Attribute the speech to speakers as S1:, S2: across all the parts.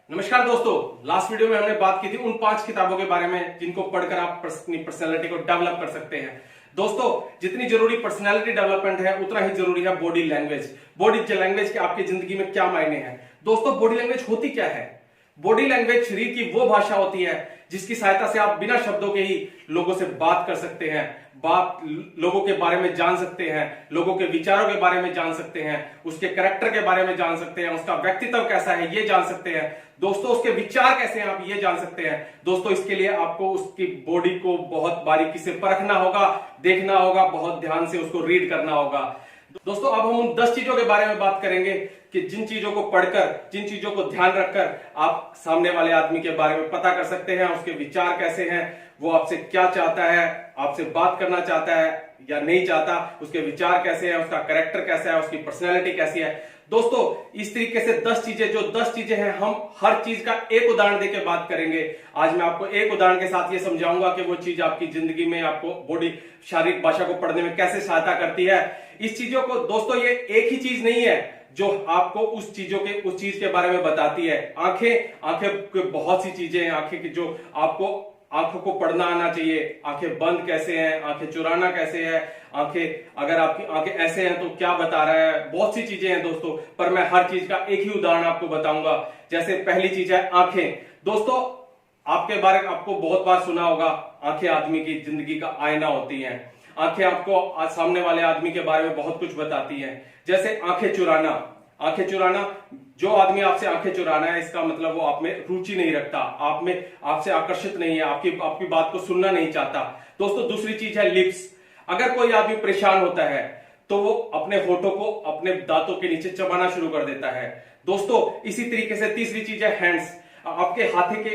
S1: नमस्कार दोस्तों, last video में हमने बात की थी उन 5 किताबों के बारे में जिनको पढ़कर आप अपनी पर्सनैलिटी को डेवलप कर सकते हैं। दोस्तों, जितनी जरूरी पर्सनैलिटी डेवलपमेंट है उतना ही जरूरी है बॉडी लैंग्वेज। बॉडी लैंग्वेज के आपकी जिंदगी में क्या मायने हैं? दोस्तों, बॉडी लैंग्वेज होती क्या है? बॉडी लैंग्वेज शरीर की वो भाषा होती है जिसकी सहायता से आप बिना शब्दों के ही लोगों से बात कर सकते हैं, लोगों के बारे में जान सकते हैं, लोगों के विचारों के बारे में जान सकते हैं, उसके कैरेक्टर के बारे में जान सकते हैं, उसका व्यक्तित्व कैसा है ये जान सकते हैं। दोस्तों, उसके विचार कैसे हैं आप ये जान सकते हैं। दोस्तों, इसके लिए आपको उसकी बॉडी को बहुत बारीकी से परखना होगा, देखना होगा, बहुत ध्यान से उसको रीड करना होगा। दोस्तों, अब हम उन 10 चीजों के बारे में बात करेंगे कि जिन चीजों को पढ़कर, जिन चीजों को ध्यान रखकर आप सामने वाले आदमी के बारे में पता कर सकते हैं, उसके विचार कैसे हैं, वो आपसे क्या चाहता है, आपसे बात करना चाहता है या नहीं चाहता, उसके विचार कैसे हैं, उसका कैरेक्टर कैसा है, उसकी पर्सनैलिटी कैसी है। दोस्तों, इस तरीके से 10 चीजें हैं, हम हर चीज का एक उदाहरण देके बात करेंगे। आज मैं आपको एक उदाहरण के साथ ये समझाऊंगा कि वो चीज आपकी जिंदगी में आपको बॉडी शारीरिक भाषा को पढ़ने में कैसे सहायता करती है। इस चीजों को दोस्तों, ये एक ही चीज नहीं है जो आपको उस चीज के बारे में बताती है। आंखें की बहुत सी चीजें हैं, आंखें की जो आपको आंखों को पढ़ना आना चाहिए। आंखें बंद कैसे हैं, आंखें चुराना कैसे है, अगर आपकी आंखें ऐसे हैं तो क्या बता रहा है, बहुत सी चीजें हैं दोस्तों। पर मैं हर चीज का एक ही उदाहरण आपको बताऊंगा। जैसे पहली चीज है आंखें। दोस्तों, आपके बारे में आपको बहुत बार सुना होगा, आंखें आदमी की जिंदगी का आईना होती हैं। आंखें आपको सामने वाले आदमी के बारे में बहुत कुछ बताती हैं। जैसे आंखें चुराना, जो आदमी आपसे आंखें चुराना है, इसका मतलब वो आप में रुचि नहीं रखता, आपसे आकर्षित नहीं है, आपकी बात को सुनना नहीं चाहता। दोस्तों, दूसरी चीज है लिप्स। अगर कोई आदमी परेशान होता है तो वो अपने होठों को अपने दांतों के नीचे चबाना शुरू कर देता है। दोस्तों, इसी तरीके से तीसरी चीज है हैंड्स। आपके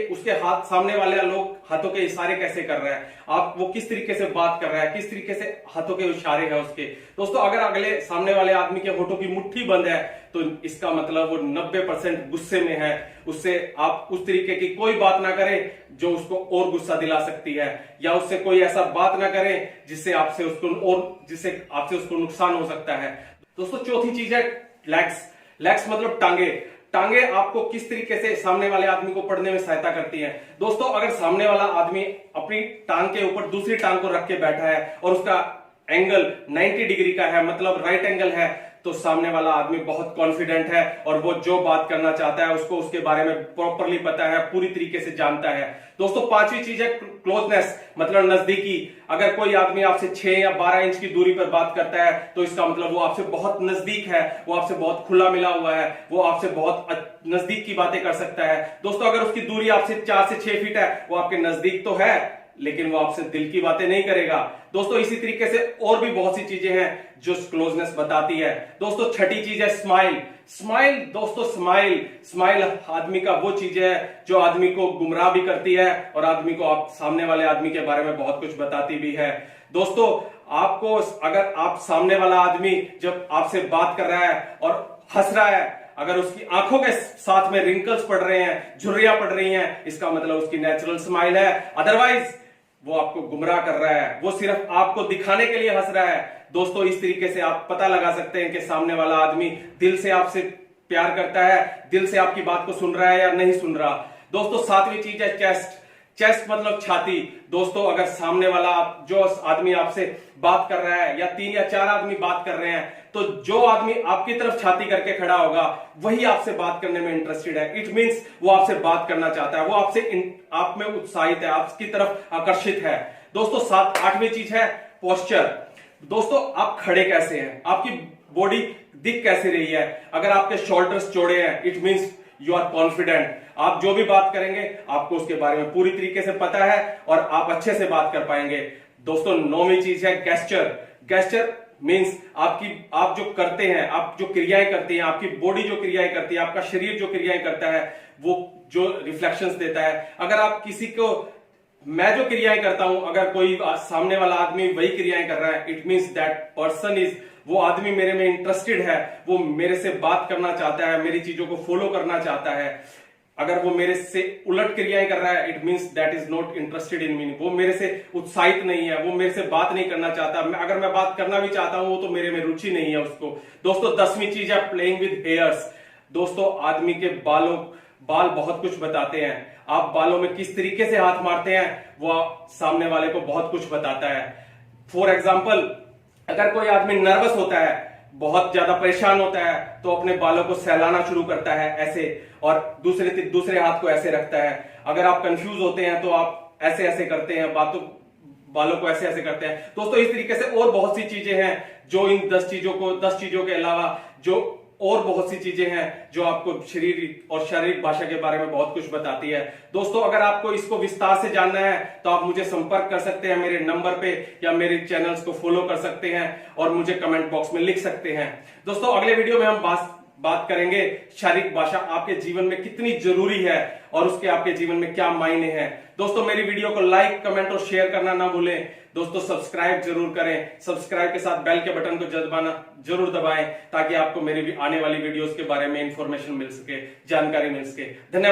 S1: उसके हाथ, सामने वाले लोग हाथों के इशारे कैसे कर रहा है, वो किस तरीके से बात कर रहा है, किस तरीके से हाथों के इशारे हैं उसके। दोस्तों, अगर सामने वाले आदमी के होठों की मुट्ठी बंद है तो इसका मतलब वो 90% गुस्से में है। उससे आप उस तरीके की कोई बात ना करें जो उसको और गुस्सा दिला सकती है, या उससे कोई ऐसा बात ना करें जिससे आपसे उसको नुकसान हो सकता है। दोस्तों, चौथी चीज है लेग्स मतलब टांगे आपको किस तरीके से सामने वाले आदमी को पढ़ने में सहायता करती हैं। दोस्तों, अगर सामने वाला आदमी अपनी टांग के ऊपर दूसरी टांग को रख के बैठा है और उसका एंगल 90 डिग्री का है, मतलब राइट एंगल है, तो सामने वाला आदमी बहुत कॉन्फिडेंट है और वो जो बात करना चाहता है उसको उसके बारे में प्रॉपरली पता है, पूरी तरीके से जानता है। दोस्तों, पांचवी चीज है क्लोजनेस मतलब नजदीकी। अगर कोई आदमी आपसे 6 या 12 इंच की दूरी पर बात करता है तो इसका मतलब वो आपसे बहुत नजदीक है, वो आपसे बहुत खुला मिला हुआ है, वो आपसे बहुत नजदीक की बातें कर सकता है। दोस्तों, अगर उसकी दूरी आपसे 4 से 6 फीट है, वो आपके नजदीक तो है लेकिन वो आपसे दिल की बातें नहीं करेगा। दोस्तों, इसी तरीके से और भी बहुत सी चीजें हैं जो क्लोजनेस बताती है। दोस्तों, छठी चीज है स्माइल। दोस्तों, स्माइल आदमी का वो चीज है जो आदमी को गुमराह भी करती है और आदमी को सामने वाले आदमी के बारे में बहुत कुछ बताती भी है। दोस्तों, अगर आप सामने वाला आदमी जब आपसे बात कर रहा है और हंस रहा है, अगर उसकी आंखों के साथ में रिंकल्स पड़ रहे हैं, झुर्रियां पड़ रही हैं, इसका मतलब उसकी नेचुरल स्माइल है। अदरवाइज वो आपको गुमराह कर रहा है, वो सिर्फ आपको दिखाने के लिए हंस रहा है। दोस्तों, इस तरीके से आप पता लगा सकते हैं कि सामने वाला आदमी दिल से आपसे प्यार करता है, दिल से आपकी बात को सुन रहा है या नहीं सुन रहा। दोस्तों, सातवीं चीज है चेस्ट मतलब छाती। दोस्तों, अगर सामने वाला जो आदमी आपसे बात कर रहा है या 3 या 4 आदमी बात कर रहे हैं, तो जो आदमी आपकी तरफ छाती करके खड़ा होगा वही आपसे बात करने में इंटरेस्टेड है। इट मींस वो आपसे बात करना चाहता है, वो आप में उत्साहित है, आपकी तरफ आकर्षित है। दोस्तों, 8वीं चीज है पोस्चर। दोस्तों, आप खड़े कैसे हैं, आपकी बॉडी दिख कैसे रही है। अगर आपके शोल्डर्स चौड़े हैं, it means you are confident. आप जो भी बात करेंगे आपको उसके बारे में पूरी तरीके से पता है और आप अच्छे से बात कर पाएंगे। दोस्तों, 9वीं चीज है गेस्चर मीन्स आप जो करते हैं, आप जो क्रियाएं करती हैं, आपकी बॉडी जो क्रियाएं करती है, आपका शरीर जो क्रियाएं करता है, वो जो रिफ्लेक्शंस देता है। अगर आप मैं जो क्रियाएं करता हूं, अगर कोई सामने वाला आदमी वही क्रियाएं कर रहा है, इट मीन्स दैट पर्सन वो आदमी मेरे में इंटरेस्टेड है, वो मेरे से बात करना चाहता है, मेरी चीजों को फॉलो करना चाहता है। अगर वो मेरे से उलट क्रियाएं कर रहा है, it means that is not interested in me. वो मेरे से उत्साहित नहीं है, वो मेरे से बात नहीं करना चाहता। अगर मैं बात करना भी चाहता हूं तो मेरे में रुचि नहीं है उसको। दोस्तों, 10वीं चीज है प्लेइंग विद हेयर्स। दोस्तों, आदमी के बाल बहुत कुछ बताते हैं। आप बालों में किस तरीके से हाथ मारते हैं वो सामने वाले को बहुत कुछ बताता है। फॉर एग्जाम्पल, अगर कोई आदमी नर्वस होता है, बहुत ज्यादा परेशान होता है, तो अपने बालों को सहलाना शुरू करता है ऐसे, और दूसरे हाथ को ऐसे रखता है। अगर आप कंफ्यूज होते हैं तो आप ऐसे ऐसे करते हैं, बालों को ऐसे ऐसे करते हैं। दोस्तों इस तरीके से और बहुत सी चीजें हैं जो इन 10 चीजों के अलावा जो और बहुत सी चीजें हैं जो आपको शरीर और शारीरिक भाषा के बारे में बहुत कुछ बताती है। दोस्तों अगर आपको इसको विस्तार से जानना है तो आप मुझे संपर्क कर सकते हैं मेरे नंबर पे, या मेरे चैनल्स को फॉलो कर सकते हैं और मुझे कमेंट बॉक्स में लिख सकते हैं। दोस्तों अगले वीडियो में हम बात करेंगे शारीरिक भाषा आपके जीवन में कितनी जरूरी है और उसके आपके जीवन में क्या मायने हैं। दोस्तों मेरी वीडियो को लाइक, कमेंट और शेयर करना ना भूलें। दोस्तों सब्सक्राइब जरूर करें, सब्सक्राइब के साथ बेल के बटन को जरूर दबाएं ताकि आपको मेरी आने वाली वीडियोस के बारे में इंफॉर्मेशन मिल सके, जानकारी मिल सके। धन्यवाद।